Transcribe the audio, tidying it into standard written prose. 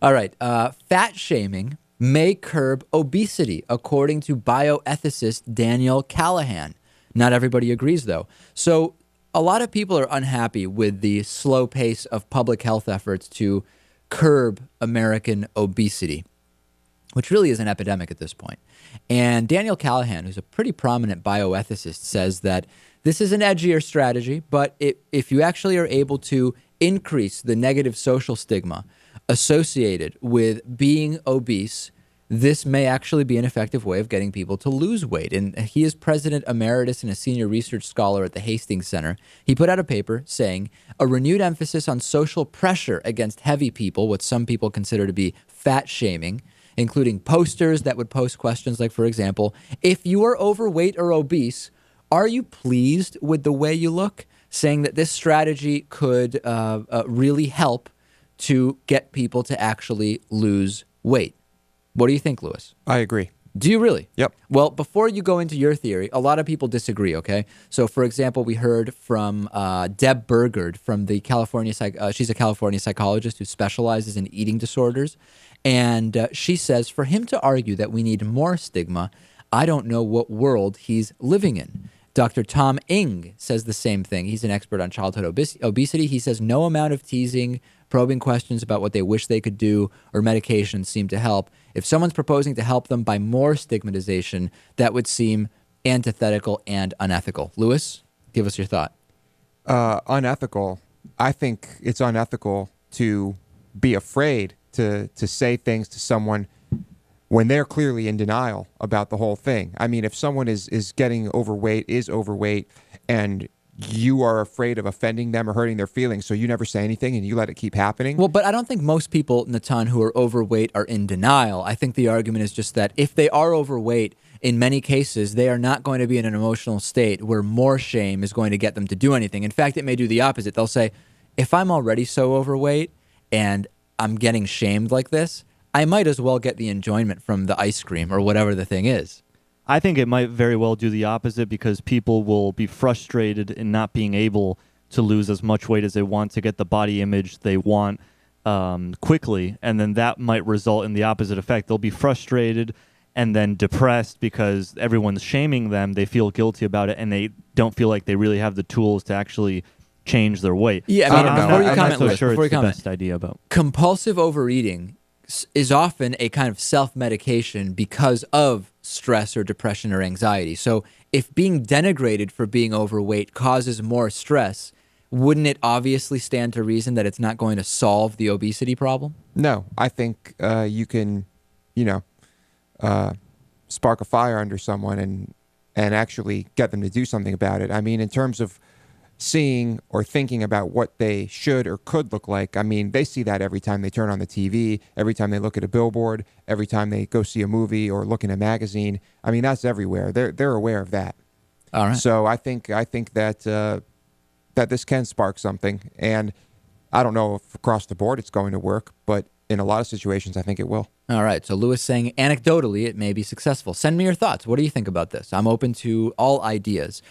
All right. Fat shaming may curb obesity, according to bioethicist Daniel Callahan. Not everybody agrees, though. So a lot of people are unhappy with the slow pace of public health efforts to curb American obesity, which really is an epidemic at this point. And Daniel Callahan, who's a pretty prominent bioethicist, says that this is an edgier strategy, but if you actually are able to increase the negative social stigma associated with being obese, this may actually be an effective way of getting people to lose weight. And he is president emeritus and a senior research scholar at the Hastings Center. He put out a paper saying a renewed emphasis on social pressure against heavy people, what some people consider to be fat shaming, including posters that would post questions like, for example, if you are overweight or obese, are you pleased with the way you look? Saying that this strategy could really help to get people to actually lose weight. What do you think, Lewis? I agree. Do you really? Yep. Well, before you go into your theory, a lot of people disagree, okay? So, for example, we heard from Deb Burgard from the California, she's a California psychologist who specializes in eating disorders. And she says, for him to argue that we need more stigma, I don't know what world he's living in. Dr. Tom Ng says the same thing. He's an expert on childhood obesity. He says no amount of teasing, probing questions about what they wish they could do, or medications seem to help. If someone's proposing to help them by more stigmatization, that would seem antithetical and unethical. Lewis, give us your thought. Unethical. I think it's unethical to be afraid to say things to someone when they're clearly in denial about the whole thing. I mean, if someone is getting overweight, and you are afraid of offending them or hurting their feelings, so you never say anything and you let it keep happening. Well, but I don't think most people, Natan, who are overweight are in denial. I think the argument is just that if they are overweight, in many cases, they are not going to be in an emotional state where more shame is going to get them to do anything. In fact, it may do the opposite. They'll say, if I'm already so overweight and I'm getting shamed like this, I might as well get the enjoyment from the ice cream or whatever the thing is. I think it might very well do the opposite, because people will be frustrated in not being able to lose as much weight as they want to get the body image they want quickly, and then that might result in the opposite effect. They'll be frustrated and then depressed because everyone's shaming them. They feel guilty about it, and they don't feel like they really have the tools to actually change their weight. Yeah, I mean, before you comment, I'm not so sure before it's you the comment, best idea about compulsive overeating is often a kind of self-medication because of stress or depression or anxiety. So if being denigrated for being overweight causes more stress, wouldn't it obviously stand to reason that it's not going to solve the obesity problem? No, I think you can, spark a fire under someone and actually get them to do something about it. I mean, in terms of seeing or thinking about what they should or could look like, I mean, they see that every time they turn on the TV, every time they look at a billboard, every time they go see a movie or look in a magazine. I mean, that's everywhere. They're aware of that. All right. So I think that that this can spark something, and I don't know if across the board it's going to work, but in a lot of situations, I think it will. All right. So Lewis saying anecdotally it may be successful. Send me your thoughts. What do you think about this? I'm open to all ideas.